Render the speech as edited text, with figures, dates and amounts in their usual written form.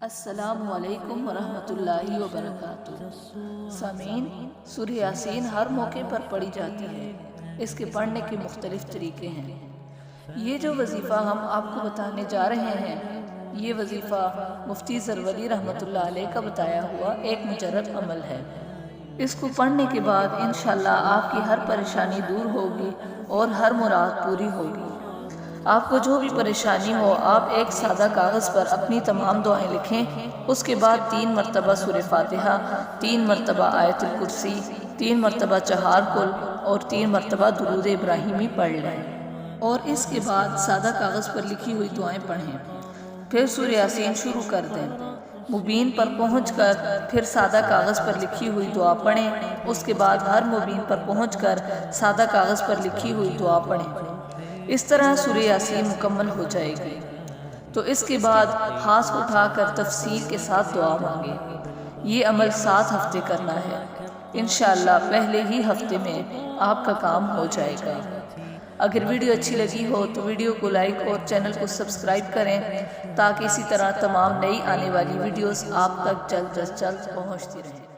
السلام علیکم ورحمۃ اللہ وبرکاتہ۔ سامعین، سورہ یاسین ہر موقع پر پڑھی جاتی ہے۔ اس کے پڑھنے کے مختلف طریقے ہیں۔ یہ جو وظیفہ ہم آپ کو بتانے جا رہے ہیں، یہ وظیفہ مفتی زرولی رحمۃ اللہ علیہ کا بتایا ہوا ایک مجرد عمل ہے۔ اس کو پڑھنے کے بعد انشاءاللہ آپ کی ہر پریشانی دور ہوگی اور ہر مراد پوری ہوگی۔ آپ کو جو بھی پریشانی ہو، آپ ایک سادہ کاغذ پر اپنی تمام دعائیں لکھیں، اس کے بعد 3 مرتبہ سورہ فاتحہ، 3 مرتبہ آیت الکرسی، 3 مرتبہ چہار کل اور 3 مرتبہ درود ابراہیمی پڑھ لیں، اور اس کے بعد سادہ کاغذ پر لکھی ہوئی دعائیں پڑھیں۔ پھر سورہ یاسین شروع کر دیں۔ مبین پر پہنچ کر پھر سادہ کاغذ پر لکھی ہوئی دعا پڑھیں، اس کے بعد ہر مبین پر پہنچ کر سادہ کاغذ پر لکھی ہوئی دعا پڑھیں۔ اس طرح سورہ یاسین مکمل ہو جائے گی۔ تو اس کے بعد ہاتھ اٹھا کر تفصیل کے ساتھ دعا مانگیں۔ یہ عمل 7 ہفتے کرنا ہے۔ انشاءاللہ پہلے ہی ہفتے میں آپ کا کام ہو جائے گا۔ اگر ویڈیو اچھی لگی ہو تو ویڈیو کو لائک اور چینل کو سبسکرائب کریں، تاکہ اسی طرح تمام نئی آنے والی ویڈیوز آپ تک جلد از جلد پہنچتی رہیں۔